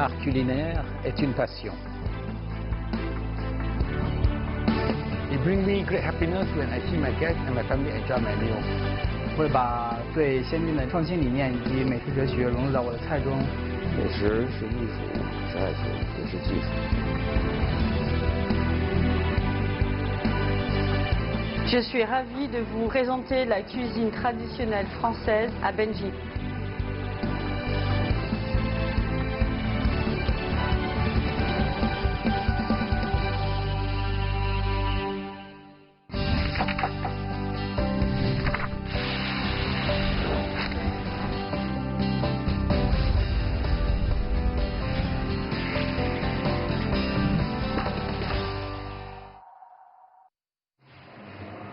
l'art culinaire est une passion. It brings me great happiness when I see my guests and my family enjoy my meal. 会把最先进的创新理念以及美食哲学融入到我的菜中。美食是艺术，是爱情，也是技术。Je suis ravie de vous présenter la cuisine traditionnelle française à Bangui.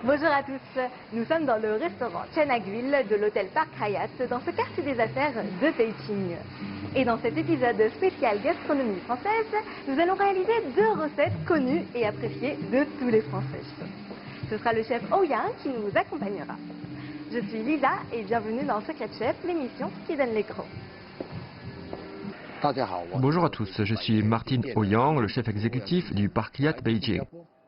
Bonjour à tous, nous sommes dans le restaurant Chanagville de l'hôtel Park Hyatt dans ce quartier des affaires de Beijing. Et dans cet épisode spécial gastronomie française, nous allons réaliser 2 recettes connues et appréciées de tous les Français. Ce sera le chef Ouyang qui nous accompagnera. Je suis Lisa et bienvenue dans Secret Chef, l'émission qui donne les crocs. Bonjour à tous, je suis Martin Ouyang, le chef exécutif du Park Hyatt Beijing.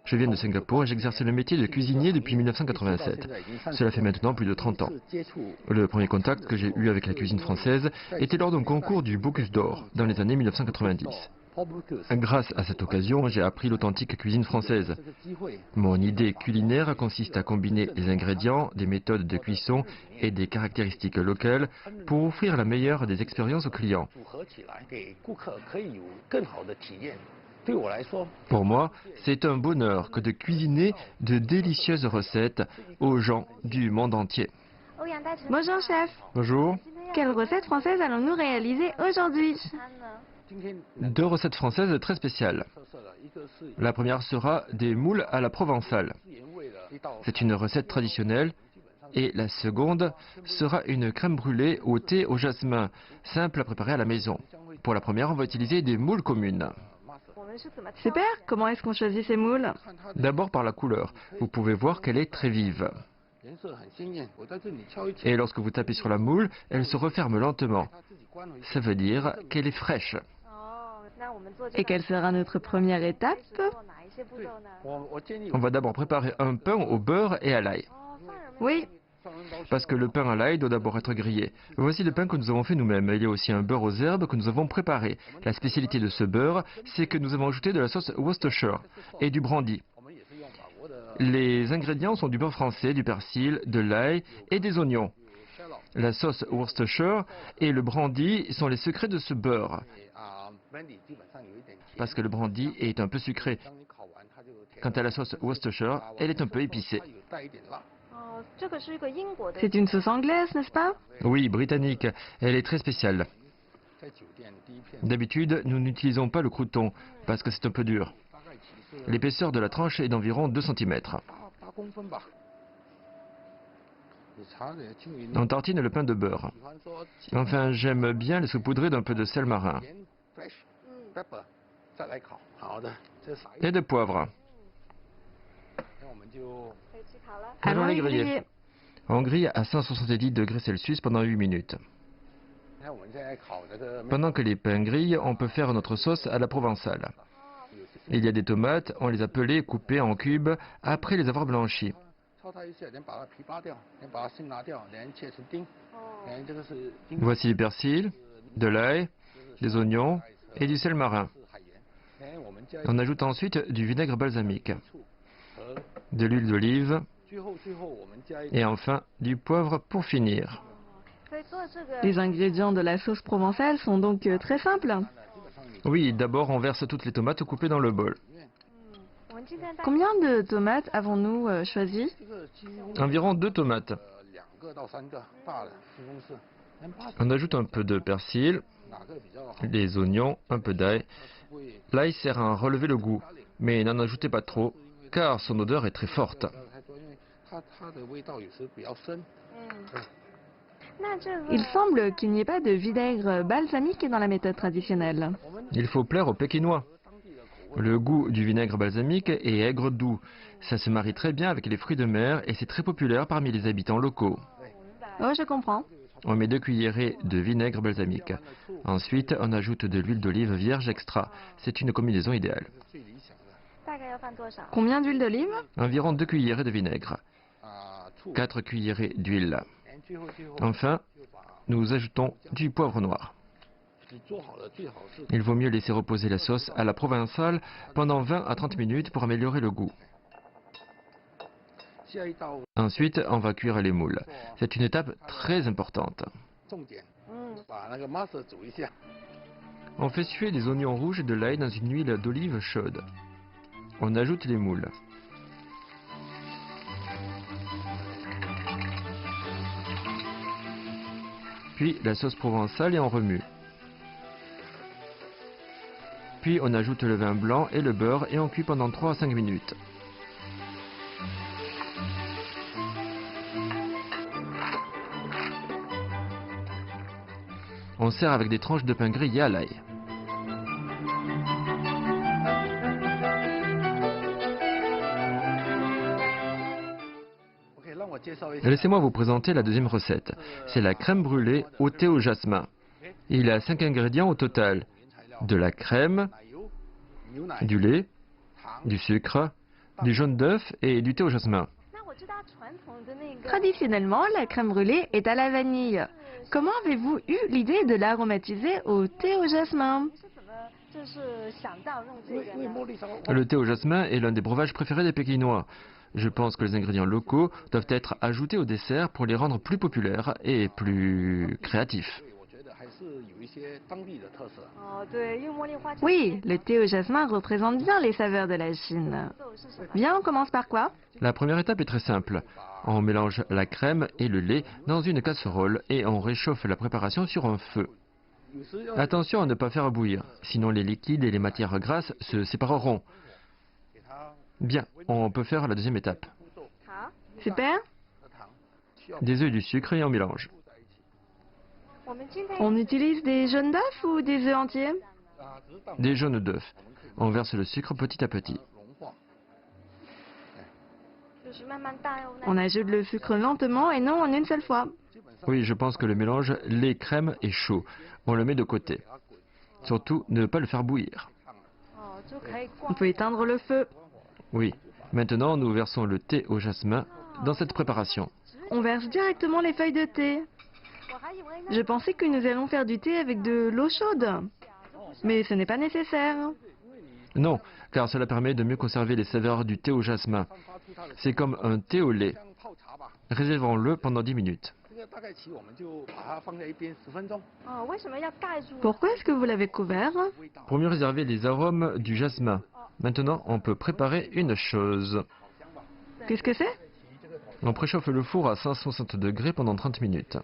Je viens de Singapour et j'exerce le métier de cuisinier depuis 1987. Cela fait maintenant plus de 30 ans. Le premier contact que j'ai eu avec la cuisine française était lors d'un concours du Bocuse d'Or dans les années 1990. Grâce à cette occasion, j'ai appris l'authentique cuisine française. Mon idée culinaire consiste à combiner les ingrédients, des méthodes de cuisson et des caractéristiques locales pour offrir la meilleure des expériences aux clients. Pour moi, c'est un bonheur que de cuisiner de délicieuses recettes aux gens du monde entier. Bonjour chef. Bonjour. Quelle recette française allons-nous réaliser aujourd'hui? 2 recettes françaises très spéciales. La première sera des moules à la provençale. C'est une recette traditionnelle. Et la seconde sera une crème brûlée au thé au jasmin, simple à préparer à la maison. Pour la première, on va utiliser des moules communes. Super, comment est-ce qu'on choisit ces moules? D'abord par la couleur. Vous pouvez voir qu'elle est très vive. Et lorsque vous tapez sur la moule, elle se referme lentement. Ça veut dire qu'elle est fraîche. Et quelle sera notre première étape? On va d'abord préparer un pain au beurre et à l'ail. Oui. Parce que le pain à l'ail doit d'abord être grillé. Voici le pain que nous avons fait nous-mêmes. Il y a aussi un beurre aux herbes que nous avons préparé. La spécialité de ce beurre, c'est que nous avons ajouté de la sauce Worcestershire et du brandy. Les ingrédients sont du beurre français, du persil, de l'ail et des oignons. La sauce Worcestershire et le brandy sont les secrets de ce beurre. Parce que le brandy est un peu sucré. Quant à la sauce Worcestershire, elle est un peu épicée. C'est une sauce anglaise, n'est-ce pas? Oui, britannique. Elle est très spéciale. D'habitude, nous n'utilisons pas le crouton parce que c'est un peu dur. L'épaisseur de la tranche est d'environ 2 cm. On tartine le pain de beurre. Enfin, j'aime bien les saupoudrer d'un peu de sel marin. Et de poivre. Allons les griller. On grille à 170 degrés Celsius pendant 8 minutes. Pendant que les pains grillent, on peut faire notre sauce à la provençale. Il y a des tomates, on les a pelées, coupées en cubes, après les avoir blanchies. Voici du persil, de l'ail, des oignons et du sel marin. On ajoute ensuite du vinaigre balsamique, de l'huile d'olive et enfin du poivre pour finir. Les ingrédients de la sauce provençale sont donc très simples. Oui, d'abord on verse toutes les tomates coupées dans le bol. Combien de tomates avons-nous choisi? Environ 2 tomates. On ajoute un peu de persil, les oignons, un peu d'ail. L'ail sert à relever le goût, mais n'en ajoutez pas trop, car son odeur est très forte. Il semble qu'il n'y ait pas de vinaigre balsamique dans la méthode traditionnelle. Il faut plaire aux Pékinois. Le goût du vinaigre balsamique est aigre doux. Ça se marie très bien avec les fruits de mer et c'est très populaire parmi les habitants locaux. Oh, je comprends. On met 2 cuillerées de vinaigre balsamique. Ensuite, on ajoute de l'huile d'olive vierge extra. C'est une combinaison idéale. Combien d'huile d'olive? Environ 2 cuillerées de vinaigre. 4 cuillerées d'huile. Enfin, nous ajoutons du poivre noir. Il vaut mieux laisser reposer la sauce à la provençale pendant 20 à 30 minutes pour améliorer le goût. Ensuite, on va cuire les moules. C'est une étape très importante. On fait suer des oignons rouges et de l'ail dans une huile d'olive chaude. On ajoute les moules. Puis la sauce provençale et on remue. Puis on ajoute le vin blanc et le beurre et on cuit pendant 3 à 5 minutes. On sert avec des tranches de pain grillé à l'ail. Laissez-moi vous présenter la deuxième recette. C'est la crème brûlée au thé au jasmin. Il y a 5 ingrédients au total. De la crème, du lait, du sucre, du jaune d'œuf et du thé au jasmin. Traditionnellement, la crème brûlée est à la vanille. Comment avez-vous eu l'idée de l'aromatiser au thé au jasmin? Le thé au jasmin est l'un des breuvages préférés des Pékinois. Je pense que les ingrédients locaux doivent être ajoutés au dessert pour les rendre plus populaires et plus créatifs. Oui, le thé au jasmin représente bien les saveurs de la Chine. Bien, on commence par quoi? La première étape est très simple. On mélange la crème et le lait dans une casserole et on réchauffe la préparation sur un feu. Attention à ne pas faire bouillir, sinon les liquides et les matières grasses se sépareront. Bien, on peut faire la deuxième étape. Super. Des œufs et du sucre et on mélange. On utilise des jaunes d'œufs ou des œufs entiers? Des jaunes d'œufs. On verse le sucre petit à petit. On ajoute le sucre lentement et non en une seule fois. Oui, je pense que le mélange lait-crème est chaud. On le met de côté. Surtout, ne pas le faire bouillir. On peut éteindre le feu. Oui. Maintenant, nous versons le thé au jasmin dans cette préparation. On verse directement les feuilles de thé. Je pensais que nous allons faire du thé avec de l'eau chaude. Mais ce n'est pas nécessaire. Non, car cela permet de mieux conserver les saveurs du thé au jasmin. C'est comme un thé au lait. Réservons-le pendant 10 minutes. Pourquoi est-ce que vous l'avez couvert? Pour mieux réserver les arômes du jasmin. Maintenant, on peut préparer une chose. Qu'est-ce que c'est? On préchauffe le four à 160 degrés pendant 30 minutes.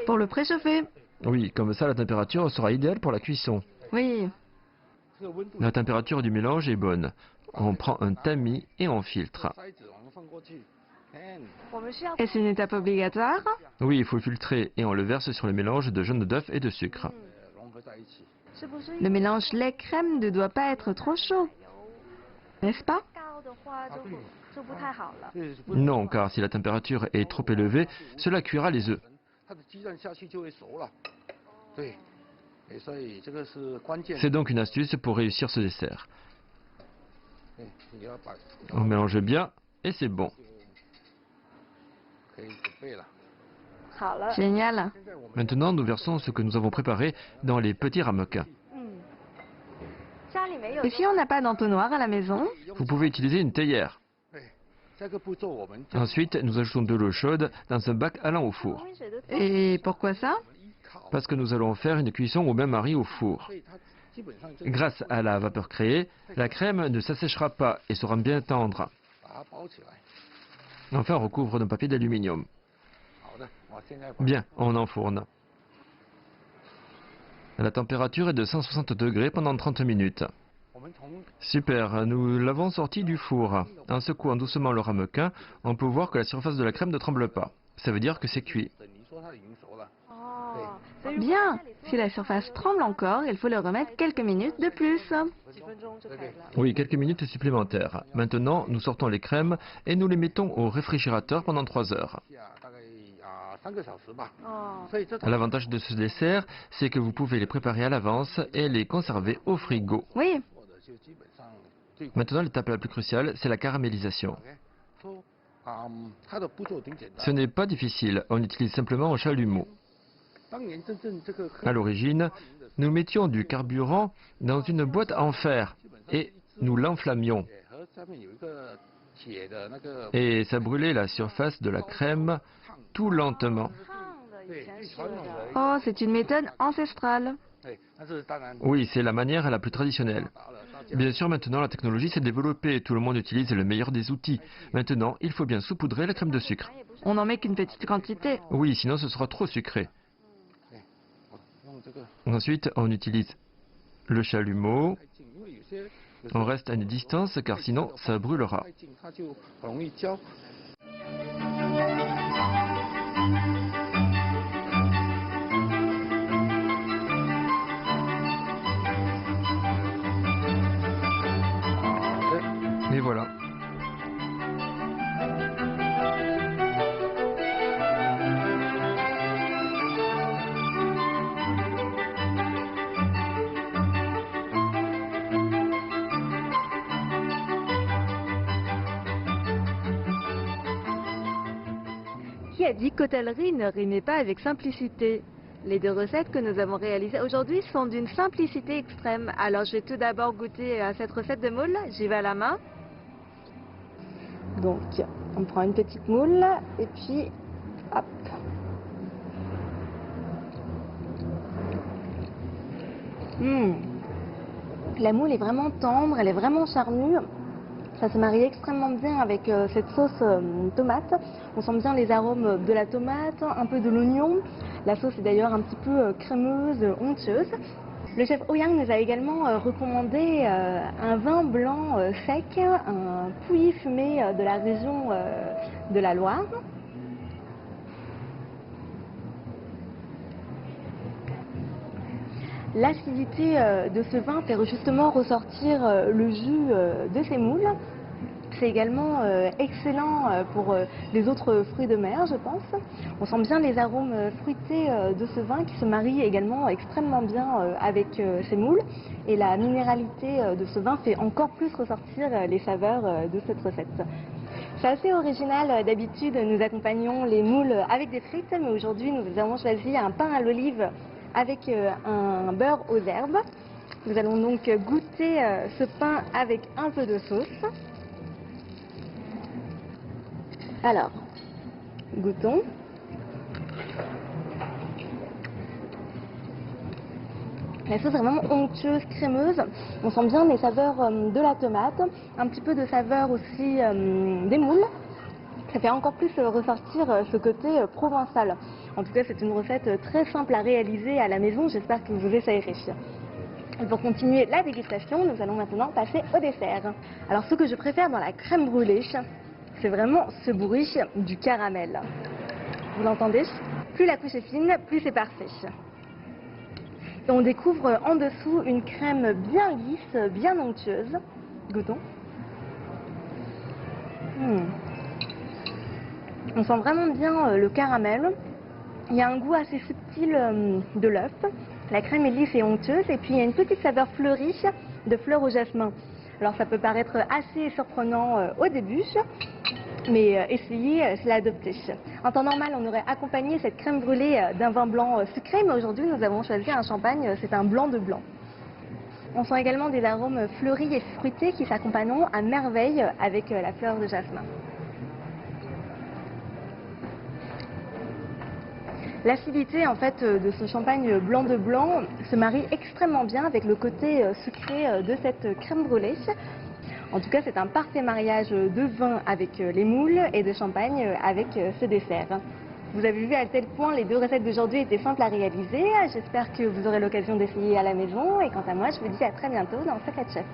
Pour le préchauffer. Oui, comme ça la température sera idéale pour la cuisson. Oui. La température du mélange est bonne. On prend un tamis et on filtre. Est-ce une étape obligatoire? Oui, il faut filtrer et on le verse sur le mélange de jaune d'œuf et de sucre. Le mélange lait-crème ne doit pas être trop chaud. N'est-ce pas? Non, car si la température est trop élevée, cela cuira les œufs. C'est donc une astuce pour réussir ce dessert. On mélange bien et c'est bon. Génial. Maintenant, nous versons ce que nous avons préparé dans les petits ramequins. Et si on n'a pas d'entonnoir à la maison? Vous pouvez utiliser une théière. Ensuite, nous ajoutons de l'eau chaude dans un bac allant au four. Et pourquoi ça? Parce que nous allons faire une cuisson au bain-marie au four. Grâce à la vapeur créée, la crème ne s'asséchera pas et sera bien tendre. Enfin, on recouvre d'un papier d'aluminium. Bien, on enfourne. La température est de 160 degrés pendant 30 minutes. Super, nous l'avons sorti du four. En secouant doucement le ramequin, on peut voir que la surface de la crème ne tremble pas. Ça veut dire que c'est cuit. Bien. Si la surface tremble encore, il faut le remettre quelques minutes de plus. Oui, quelques minutes supplémentaires. Maintenant, nous sortons les crèmes et nous les mettons au réfrigérateur pendant 3 heures. L'avantage de ce dessert, c'est que vous pouvez les préparer à l'avance et les conserver au frigo. Oui. Maintenant, l'étape la plus cruciale, c'est la caramélisation. Ce n'est pas difficile, on utilise simplement un chalumeau. À l'origine, nous mettions du carburant dans une boîte en fer et nous l'enflammions. Et ça brûlait la surface de la crème tout lentement. Oh, c'est une méthode ancestrale. Oui, c'est la manière la plus traditionnelle. Bien sûr, maintenant, la technologie s'est développée. Tout le monde utilise le meilleur des outils. Maintenant, il faut bien saupoudrer la crème de sucre. On n'en met qu'une petite quantité. Oui, sinon ce sera trop sucré. Ensuite, on utilise le chalumeau. On reste à une distance car sinon ça brûlera. Et voilà. Qui a dit qu'hôtellerie ne rimait pas avec simplicité? Les deux recettes que nous avons réalisées aujourd'hui sont d'une simplicité extrême. Alors je vais tout d'abord goûter à cette recette de moule. J'y vais à la main. Donc on prend une petite moule et puis hop. La moule est vraiment tendre, elle est vraiment charnue. Ça se marie extrêmement bien avec cette sauce tomate. On sent bien les arômes de la tomate, un peu de l'oignon. La sauce est d'ailleurs un petit peu crémeuse, onctueuse. Le chef Ouyang nous a également recommandé un vin blanc sec, un pouilly fumé de la région de la Loire. L'acidité de ce vin fait justement ressortir le jus de ces moules. C'est également excellent pour les autres fruits de mer, je pense. On sent bien les arômes fruités de ce vin qui se marient également extrêmement bien avec ces moules. Et la minéralité de ce vin fait encore plus ressortir les saveurs de cette recette. C'est assez original, d'habitude nous accompagnons les moules avec des frites, mais aujourd'hui nous avons choisi un pain à l'olive avec un beurre aux herbes. Nous allons donc goûter ce pain avec un peu de sauce. Alors, goûtons. La sauce est vraiment onctueuse, crémeuse. On sent bien les saveurs de la tomate, un petit peu de saveur aussi des moules. Ça fait encore plus ressortir ce côté provençal. En tout cas, c'est une recette très simple à réaliser à la maison. J'espère que vous essayerez. Et pour continuer la dégustation, nous allons maintenant passer au dessert. Alors, ce que je préfère dans la crème brûlée, c'est vraiment ce bruit du caramel. Vous l'entendez? Plus la couche est fine, plus c'est parfait. Et on découvre en dessous une crème bien lisse, bien onctueuse. Goûtons. On sent vraiment bien le caramel. Il y a un goût assez subtil de l'œuf. La crème est lisse et onctueuse. Et puis il y a une petite saveur fleurie de fleurs au jasmin. Alors ça peut paraître assez surprenant au début, mais essayez, c'est l'adopter. En temps normal, on aurait accompagné cette crème brûlée d'un vin blanc sucré, mais aujourd'hui nous avons choisi un champagne, c'est un blanc de blanc. On sent également des arômes fleuris et fruités qui s'accompagneront à merveille avec la fleur de jasmin. L'acidité en fait de ce champagne blanc de blanc se marie extrêmement bien avec le côté sucré de cette crème brûlée. En tout cas, c'est un parfait mariage de vin avec les moules et de champagne avec ce dessert. Vous avez vu à quel point les deux recettes d'aujourd'hui étaient simples à réaliser. J'espère que vous aurez l'occasion d'essayer à la maison. Et quant à moi, je vous dis à très bientôt dans Secret Chef.